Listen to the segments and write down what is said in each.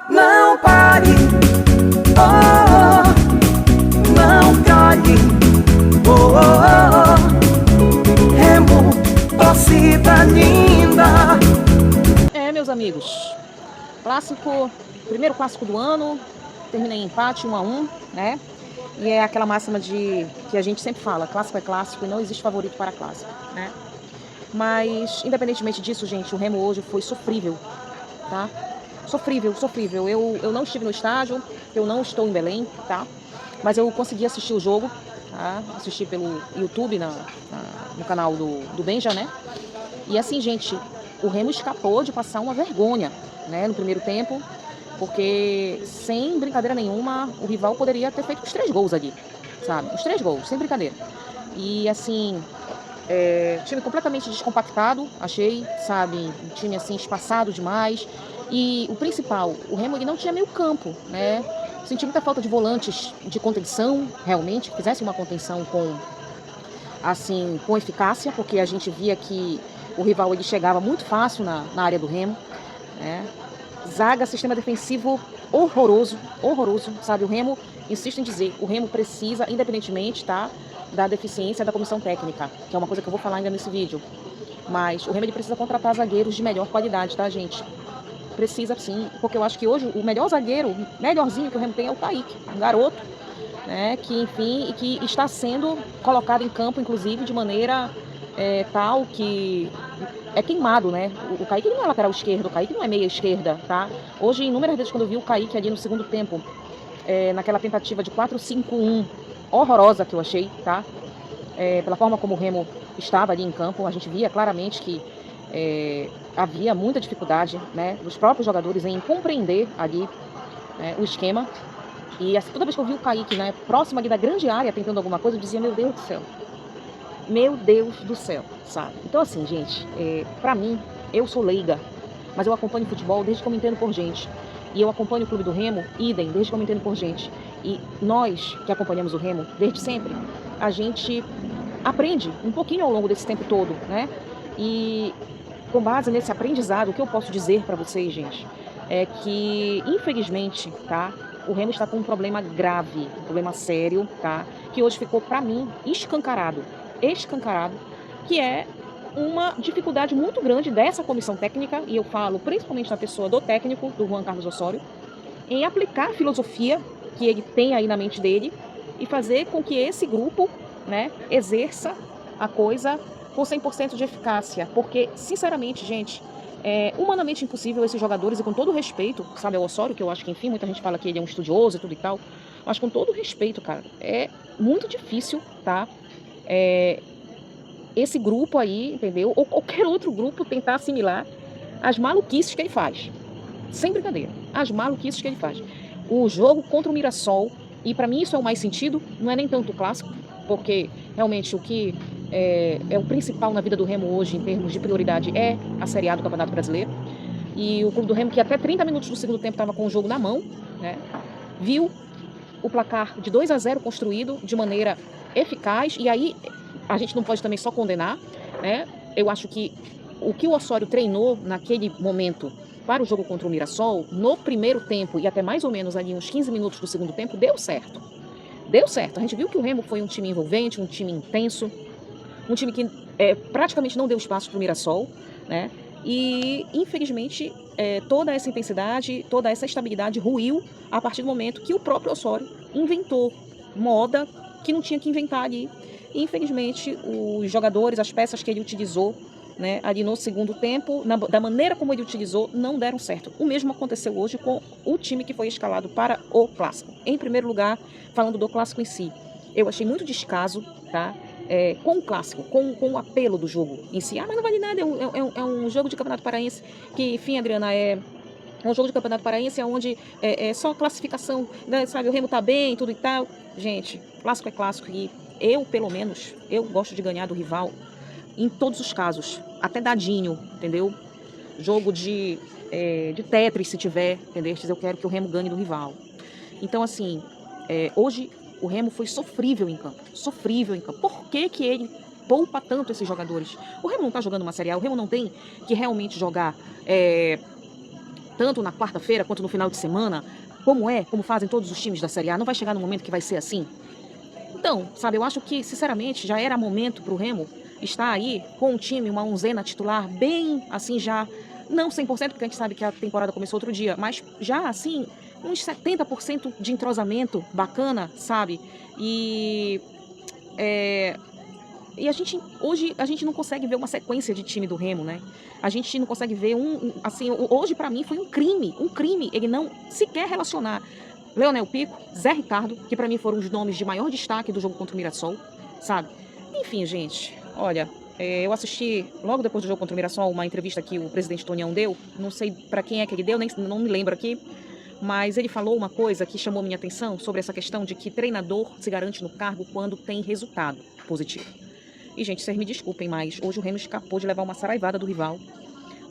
Não pare, oh, não cale, oh, oh, oh. Remo, torcida linda. Meus amigos, clássico, primeiro clássico do ano, terminei em empate 1-1, né? E é aquela máxima que a gente sempre fala, clássico é clássico e não existe favorito para clássico, né? Mas, independentemente disso, gente, o Remo hoje foi sofrível, tá? Sofrível, sofrível. Eu não estive no estádio, eu não estou em Belém, tá? Mas eu consegui assistir o jogo, tá? Assisti pelo YouTube, no canal do Benja, né? E assim, gente, o Remo escapou de passar uma vergonha, né? No primeiro tempo, porque, sem brincadeira nenhuma, o rival poderia ter feito os 3 gols ali, sabe? Os 3 gols, sem brincadeira. E assim... time completamente descompactado, achei, sabe, um time assim espaçado demais. E o principal, o Remo ele não tinha meio campo, né? Senti muita falta de volantes de contenção, realmente, que fizessem uma contenção com eficácia, porque a gente via que o rival ele chegava muito fácil na área do Remo, né? Zaga, sistema defensivo horroroso, horroroso, sabe? O Remo, insisto em dizer, o Remo precisa, independentemente, tá, da deficiência da comissão técnica, que é uma coisa que eu vou falar ainda nesse vídeo. Mas o Remo ele precisa contratar zagueiros de melhor qualidade, tá, gente? Precisa sim, porque eu acho que hoje o melhor zagueiro, melhorzinho que o Remo tem é o Kaique, um garoto, né, que enfim, que está sendo colocado em campo, inclusive, de maneira tal que é queimado, né? O Kaique não é lateral esquerdo, o Kaique não é meia esquerda, tá? Hoje, inúmeras vezes, quando eu vi o Kaique ali no segundo tempo, naquela tentativa de 4-5-1 horrorosa que eu achei, tá? Pela forma como o Remo estava ali em campo, a gente via claramente que havia muita dificuldade, né, dos próprios jogadores em compreender ali o esquema. E assim, toda vez que eu vi o Kaique, né, próximo ali da grande área, tentando alguma coisa, eu dizia, meu Deus do céu. Meu Deus do céu, sabe? Então assim, gente, pra mim, eu sou leiga, mas eu acompanho futebol desde que eu me entendo por gente. E eu acompanho o Clube do Remo, idem, desde que eu me entendo por gente. E nós, que acompanhamos o Remo desde sempre, a gente aprende um pouquinho ao longo desse tempo todo, né? E com base nesse aprendizado, o que eu posso dizer pra vocês, gente, é que, infelizmente, tá? O Remo está com um problema grave, um problema sério, tá? Que hoje ficou, pra mim, escancarado, que é uma dificuldade muito grande dessa comissão técnica, e eu falo principalmente na pessoa do técnico, do Juan Carlos Osório, em aplicar a filosofia que ele tem aí na mente dele e fazer com que esse grupo, né, exerça a coisa com 100% de eficácia. Porque, sinceramente, gente, é humanamente impossível esses jogadores, e com todo respeito, sabe, ao Osório, que eu acho que, enfim, muita gente fala que ele é um estudioso e tudo e tal, mas com todo respeito, cara, é muito difícil, tá? Esse grupo aí, entendeu? Ou qualquer outro grupo tentar assimilar as maluquices que ele faz. Sem brincadeira, as maluquices que ele faz. O jogo contra o Mirassol, e pra mim isso é o mais sentido, não é nem tanto o clássico, porque realmente o que é o principal na vida do Remo hoje, em termos de prioridade, é a Série A do Campeonato Brasileiro. E o Clube do Remo, que até 30 minutos do segundo tempo estava com o jogo na mão, né, viu o placar de 2-0 construído de maneira eficaz, e aí a gente não pode também só condenar, né? Eu acho que o Osório treinou naquele momento para o jogo contra o Mirassol, no primeiro tempo e até mais ou menos ali uns 15 minutos do segundo tempo, deu certo. Deu certo. A gente viu que o Remo foi um time envolvente, um time intenso, um time que praticamente não deu espaço para o Mirassol, né? E, infelizmente, toda essa intensidade, toda essa estabilidade ruiu a partir do momento que o próprio Osório inventou moda que não tinha que inventar ali. E, infelizmente, os jogadores, as peças que ele utilizou, né, ali no segundo tempo, da maneira como ele utilizou, não deram certo. O mesmo aconteceu hoje com o time que foi escalado para o Clássico. Em primeiro lugar, falando do Clássico em si, eu achei muito descaso, tá? Com o Clássico, com o apelo do jogo em si. Ah, mas não vale nada, é um jogo de Campeonato Paraense que, enfim, Adriana, é um jogo de Campeonato Paraense onde é só classificação, né, sabe, o Remo tá bem, tudo e tal. Gente, clássico é clássico e eu, pelo menos, eu gosto de ganhar do rival em todos os casos, até dadinho, entendeu? Jogo de Tetris, se tiver, entendeu? Eu quero que o Remo ganhe do rival. Então, assim, hoje o Remo foi sofrível em campo, sofrível em campo. Por que que ele poupa tanto esses jogadores? O Remo não tá jogando uma Série A, o Remo não tem que realmente jogar tanto na quarta-feira quanto no final de semana, como fazem todos os times da Série A, não vai chegar no momento que vai ser assim? Então, sabe, eu acho que, sinceramente, já era momento para o Remo estar aí com um time, uma onzena titular, bem, assim, já, não 100%, porque a gente sabe que a temporada começou outro dia, mas já, assim, uns 70% de entrosamento bacana, sabe? E hoje a gente não consegue ver uma sequência de time do Remo, né? A gente não consegue ver assim, hoje para mim foi um crime ele não sequer relacionar Leonel Pico, Zé Ricardo, que para mim foram os nomes de maior destaque do jogo contra o Mirassol, sabe? Enfim, gente, olha, eu assisti logo depois do jogo contra o Mirassol uma entrevista que o presidente Tonião deu, não sei para quem é que ele deu, nem não me lembro aqui, mas ele falou uma coisa que chamou minha atenção sobre essa questão de que treinador se garante no cargo quando tem resultado positivo. E, gente, vocês me desculpem, mas hoje o Remo escapou de levar uma saraivada do rival.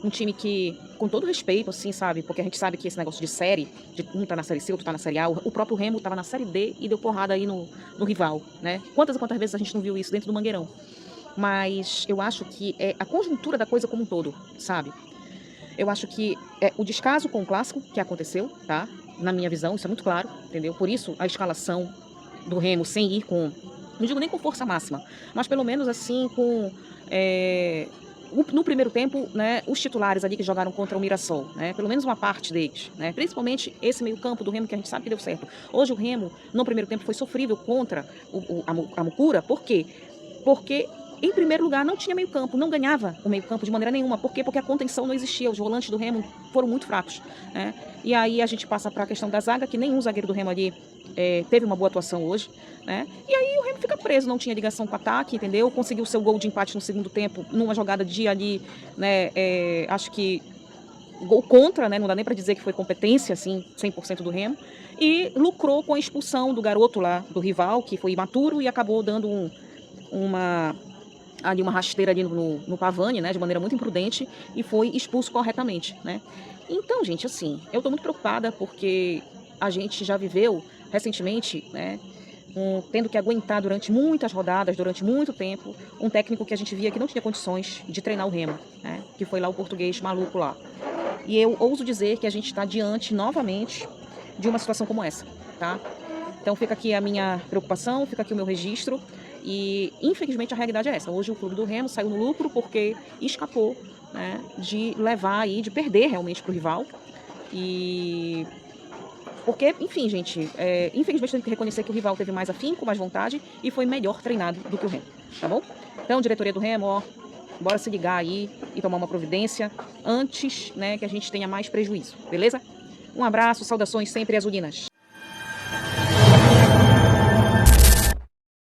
Um time que, com todo respeito, assim, sabe? Porque a gente sabe que esse negócio de série, de um tá na Série C, outro tá na Série A, o próprio Remo tava na Série D e deu porrada aí no rival, né? Quantas e quantas vezes a gente não viu isso dentro do Mangueirão? Mas eu acho que é a conjuntura da coisa como um todo, sabe? Eu acho que é o descaso com o Clássico que aconteceu, tá? Na minha visão, isso é muito claro, entendeu? Por isso, a escalação do Remo sem ir com... Não digo nem com força máxima, mas pelo menos assim com... no primeiro tempo, né, os titulares ali que jogaram contra o Mirassol, né, pelo menos uma parte deles, né, principalmente esse meio campo do Remo que a gente sabe que deu certo. Hoje o Remo, no primeiro tempo, foi sofrível contra a Mucura. Por quê? Porque, em primeiro lugar, não tinha meio campo, não ganhava o meio campo de maneira nenhuma. Por quê? Porque a contenção não existia, os volantes do Remo foram muito fracos, né? E aí a gente passa para a questão da zaga, que nenhum zagueiro do Remo ali teve uma boa atuação hoje, né? E aí o Remo fica preso, não tinha ligação com o ataque, entendeu? Conseguiu seu gol de empate no segundo tempo, numa jogada de ali, né? Acho que gol contra, né? Não dá nem para dizer que foi competência, assim, 100% do Remo. E lucrou com a expulsão do garoto lá, do rival, que foi imaturo e acabou dando uma rasteira ali no Pavani, né, de maneira muito imprudente, e foi expulso corretamente, né? Então, gente, assim, eu tô muito preocupada porque a gente já viveu recentemente, né, tendo que aguentar durante muitas rodadas, durante muito tempo, um técnico que a gente via que não tinha condições de treinar o Remo, né, que foi lá o português maluco lá. E eu ouso dizer que a gente está diante, novamente, de uma situação como essa, tá? Então fica aqui a minha preocupação, fica aqui o meu registro. E, infelizmente, a realidade é essa. Hoje o clube do Remo saiu no lucro porque escapou, né, de levar aí, de perder realmente para o rival. E porque, enfim, gente, infelizmente tem que reconhecer que o rival teve mais afinco, mais vontade e foi melhor treinado do que o Remo, tá bom? Então, diretoria do Remo, ó, bora se ligar aí e tomar uma providência antes, né, que a gente tenha mais prejuízo, beleza? Um abraço, saudações sempre azulinas.